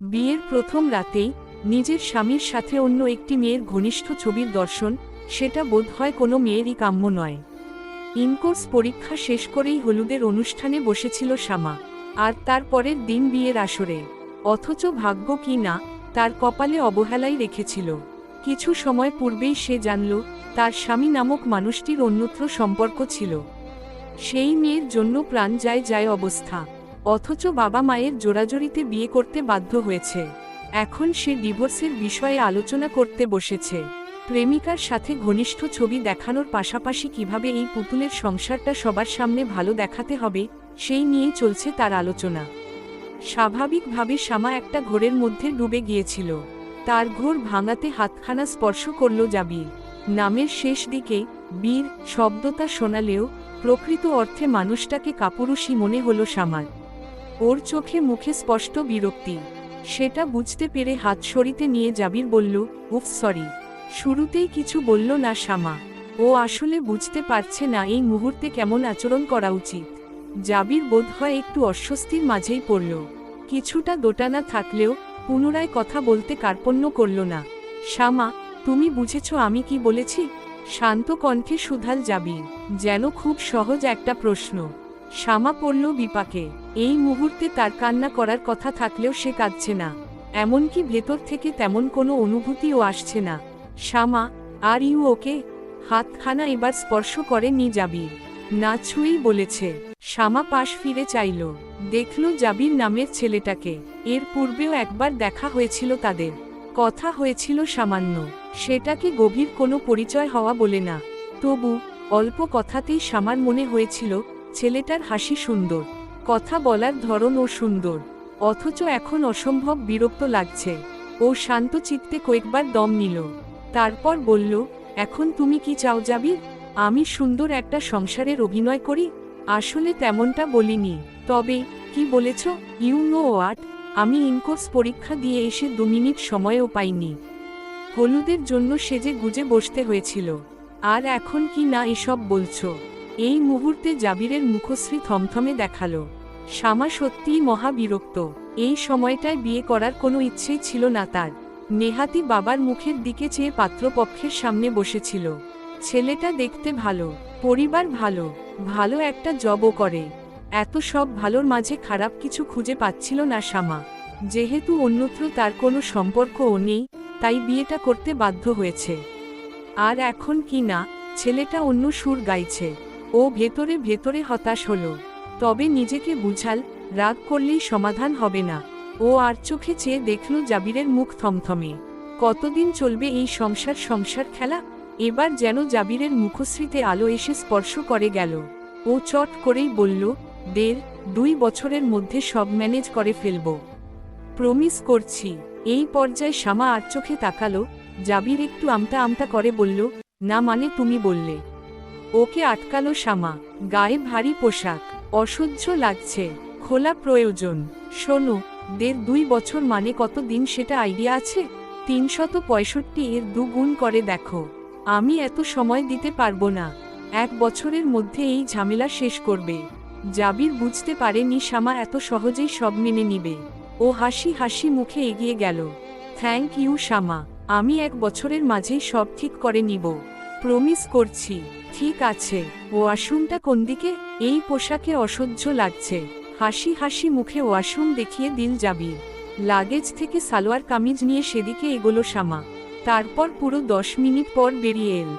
বিয়ের প্রথম রাতেই নিজের স্বামীর সাথে অন্য একটি মেয়ের ঘনিষ্ঠ ছবির দর্শন, সেটা বোধহয় কোনো মেয়েরই কাম্য নয়। ইনকোর্স পরীক্ষা শেষ করেই হলুদের অনুষ্ঠানে বসেছিল শ্যামা, আর তার পরের দিন বিয়ের আসরে। অথচ ভাগ্য কি না, তার কপালে অবহেলাই রেখেছিল। কিছু সময় পূর্বেই সে জানল তার স্বামী নামক মানুষটির অন্যত্র সম্পর্ক ছিল। সেই মেয়ের জন্য প্রাণ যায় যায় অবস্থা, অথচ বাবা মায়ের জোরাজুরিতে বিয়ে করতে বাধ্য হয়েছে। এখন সে ডিভোর্সের বিষয়ে আলোচনা করতে বসেছে। প্রেমিকার সাথে ঘনিষ্ঠ ছবি দেখানোর পাশাপাশি কিভাবে এই পুতুলের সংসারটা সবার সামনে ভালো দেখাতে হবে, সেই নিয়েই চলছে তার আলোচনা। স্বাভাবিকভাবে শ্যামা একটা ঘোরের মধ্যে ডুবে গিয়েছিল। তার ঘোর ভাঙাতে হাতখানা স্পর্শ করল জাবির। নামের শেষ দিকে বীর শব্দটা শোনালেও প্রকৃত অর্থে মানুষটাকে কাপুরুষী মনে হলো শ্যামার। ওর চোখে মুখে স্পষ্ট বিরক্তি। সেটা বুঝতে পেরে হাত সরিতে নিয়ে জাবির বলল, উফ সরি। শুরুতেই কিছু বলল না শ্যামা। ও আসলে বুঝতে পারছে না এই মুহূর্তে কেমন আচরণ করা উচিত। জাবির বোধহয় একটু অস্বস্তির মাঝেই পড়ল। কিছুটা দোটানা থাকলেও পুনরায় কথা বলতে কার্পণ্য করল না। শ্যামা, তুমি বুঝেছ আমি কি বলেছি? শান্ত কণ্ঠে শুধাল জাবির, যেন খুব সহজ একটা প্রশ্ন। শ্যামা পড়ল বিপাকে। এই মুহূর্তে তার কান্না করার কথা থাকলেও সে কাঁদছে না, এমনকি ভেতর থেকে তেমন কোনো অনুভূতিও আসছে না। শ্যামা, আর ইউ ওকে? হাতখানা এবার স্পর্শ করেনি জাবির, না ছুঁয়েই বলেছে। শ্যামা পাশ ফিরে চাইল, দেখল জাবির নামের ছেলেটাকে। এর পূর্বেও একবার দেখা হয়েছিল তাদের, কথা হয়েছিল সামান্য, সেটাকে গভীর কোনো পরিচয় হওয়া বলে না। তবু অল্প কথাতেই শ্যামার মনে হয়েছিল ছেলেটার হাসি সুন্দর, কথা বলার ধরনও সুন্দর। অথচ এখন অসম্ভব বিরক্ত লাগছে। ও শান্ত চিত্তে কয়েকবার দম নিল, তারপর বলল, এখন তুমি কি চাও জাবির? আমি সুন্দর একটা সংসারের অভিনয় করি? আসলে তেমনটা বলিনি। তবে কি বলেছ? ইউ নো হোয়াট, আমি ইনকোর্স পরীক্ষা দিয়ে এসে 2 মিনিট সময়ও পাইনি। হলুদের জন্য সেজে গুজে বসতে হয়েছিল, আর এখন কি না এসব বলছো? এই মুহূর্তে জাবিরের মুখশ্রী থমথমে দেখালো। শ্যামা সত্যিই মহা বিরক্ত। এই সময়টায় বিয়ে করার কোনো ইচ্ছেই ছিল না তার। নেহাতি বাবার মুখের দিকে চেয়ে পাত্রপক্ষের সামনে বসেছিল। ছেলেটা দেখতে ভালো, পরিবার ভালো, ভালো একটা জবও করে। এত সব ভালোর মাঝে খারাপ কিছু খুঁজে পাচ্ছিল না শ্যামা। যেহেতু অন্যত্র তার কোনো সম্পর্কও নেই, তাই বিয়েটা করতে বাধ্য হয়েছে। আর এখন কি না ছেলেটা অন্য সুর গাইছে। ও ভেতরে ভেতরে হতাশ হলো। তবে নিজেকে বুঝাল, রাগ করলেই সমাধান হবে না। ও আর চোখে চেয়ে দেখল জাবিরের মুখ থমথমে। কতদিন চলবে এই সংসার খেলা? এবার যেন জাবিরের মুখশ্রীতে আলো এসে স্পর্শ করে গেল। ও চট করেই বলল, 1.5-2 বছরের মধ্যে সব ম্যানেজ করে ফেলব, প্রমিস করছি। এই পর্যায়ে শ্যামা আর চোখে তাকালো। জাবির একটু আমতা আমতা করে বলল, না মানে তুমি বললে। ওকে আটকালো শ্যামা। গায়ে ভারী পোশাক, অসহ্য লাগছে, খোলা প্রয়োজন। শোনো, 1.5-2 বছর মানে কত দিন সেটা আইডিয়া আছে? 365 এর 2 গুণ করে দেখো। আমি এত সময় দিতে পারবো না। 1 বছরের মধ্যে এই ঝামেলা শেষ করবে। জাবির বুঝতে পারেনি শ্যামা এত সহজেই সব মেনে নিবে। ও হাসি হাসি মুখে এগিয়ে গেল। থ্যাংক ইউ শ্যামা, আমি 1 বছরের মাঝেই সব ঠিক করে নিব, প্রমিস করছি। ঠিক আছে, ওয়াশরুমটা কোন দিকে? এই পোশাকে অসহ্য লাগছে। হাসি হাসি মুখে ওয়াশরুম দেখিয়ে দিল জাবির। লাগেজ থেকে সালোয়ার কামিজ নিয়ে সেদিকে এগোলো শ্যামা। তারপর পুরো 10 মিনিট পর বেরিয়ে এল।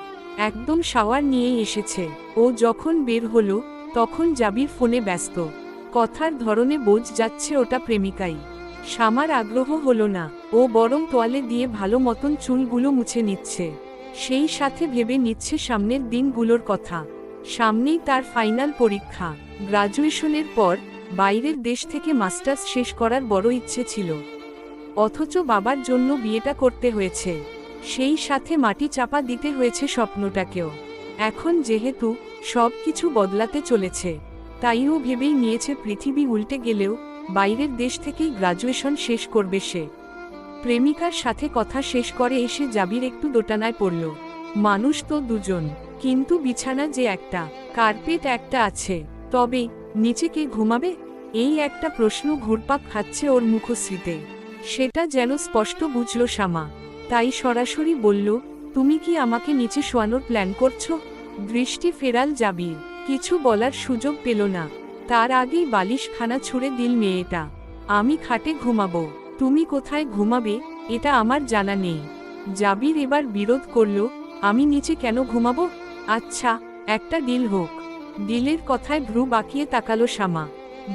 একদম শাওয়ার নিয়েই এসেছে। ও যখন বের হলো তখন জাবির ফোনে ব্যস্ত। কথার ধরনে বোঝ যাচ্ছে ওটা প্রেমিকাই। শ্যামার আগ্রহ হলো না। ও বরং তোয়ালে দিয়ে ভালো মতন চুলগুলো মুছে নিচ্ছে। সেই সাথে ভেবে নিচ্ছে সামনের দিনগুলোর কথা। সামনেই তার ফাইনাল পরীক্ষা। গ্রাজুয়েশনের পর বাইরের দেশ থেকে মাস্টার্স শেষ করার বড় ইচ্ছে ছিল। অথচ বাবার জন্য বিয়েটা করতে হয়েছে। সেই সাথে মাটি চাপা দিতে হয়েছে স্বপ্নটাকেও। এখন যেহেতু সব কিছু বদলাতে চলেছে, তাই ও ভেবেই নিয়েছে পৃথিবী উল্টে গেলেও বাইরের দেশ থেকেই গ্রাজুয়েশন শেষ করবে সে। প্রেমিকার সাথে কথা শেষ করে এসে জাবির একটু দোটানায় পড়ল। মানুষ তো দুজন, কিন্তু বিছানা যে একটা, কার্পেট একটা আছে, তবে নিচে কে ঘুমাবে? এই একটা প্রশ্ন ঘুরপাক খাচ্ছে ওর মুখশ্রীতে। সেটা যেন স্পষ্ট বুঝল শামা, তাই সরাসরি বলল, তুমি কি আমাকে নিচে শোয়ানোর প্ল্যান করছো? দৃষ্টি ফেরাল জাবির, কিছু বলার সুযোগ পেল না, তার আগেই বালিশখানা ছুঁড়ে দিল মেয়েটা। আমি খাটে ঘুমাবো, তুমি কোথায় ঘুমাবে এটা আমার জানা নেই। জাবির এবার বিরোধ করল, আমি নিচে কেন ঘুমাবো? আচ্ছা, একটা ডিল হোক। ডিলের কথায় ভ্রু বাঁকিয়ে তাকালো শামা।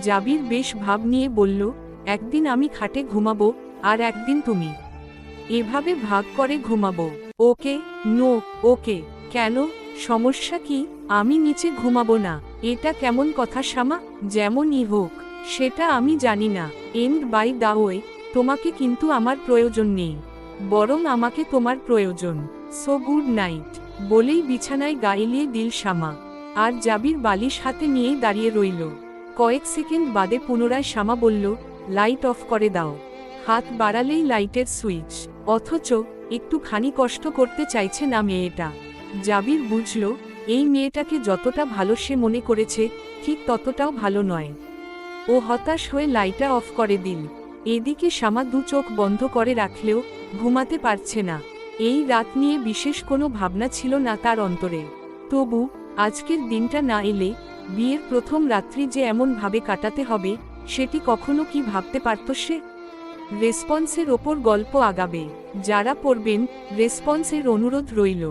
জাবির বেশ ভাব নিয়ে বলল, একদিন আমি খাটে ঘুমাবো, আর একদিন তুমি। এভাবে ভাগ করে ঘুমাবো। ওকে? নো। ওকে। কেন? সমস্যা কি? আমি নিচে ঘুমাবো না, এটা কেমন কথা শামা? যেমনই হোক, সেটা আমি জানি না। এন্ড বাই দা ওয়ে, তোমাকে কিন্তু আমার প্রয়োজন নেই, বরং আমাকে তোমার প্রয়োজন। So good night. বলেই বিছানায় গা এলিয়ে দিল শামা, আর জাবির বালিশ হাতে নিয়েই দাঁড়িয়ে রইল। কয়েক সেকেন্ড বাদে পুনরায় শামা বলল, লাইট অফ করে দাও। হাত বাড়ালেই লাইটের সুইচ, অথচ একটুখানি কষ্ট করতে চাইছে না মেয়েটা। জাবির বুঝল, এই মেয়েটাকে যতটা ভালো সে মনে করেছে, ঠিক ততটাও ভালো নয়। ও হতাশ হয়ে লাইটটা অফ করে দিল। এদিকে শামা দু চোখ বন্ধ করে রাখলেও ঘুমাতে পারছে না। এই রাত নিয়ে বিশেষ কোনো ভাবনা ছিল না তার অন্তরে। তবু আজকের দিনটা না এলে বিয়ের প্রথম রাত্রি যে এমনভাবে কাটাতে হবে, সেটি কখনো কি ভাবতে পারত সে? রেসপন্সের ওপর গল্প আগাবে। যারা পড়বেন, রেসপন্সের অনুরোধ রইল।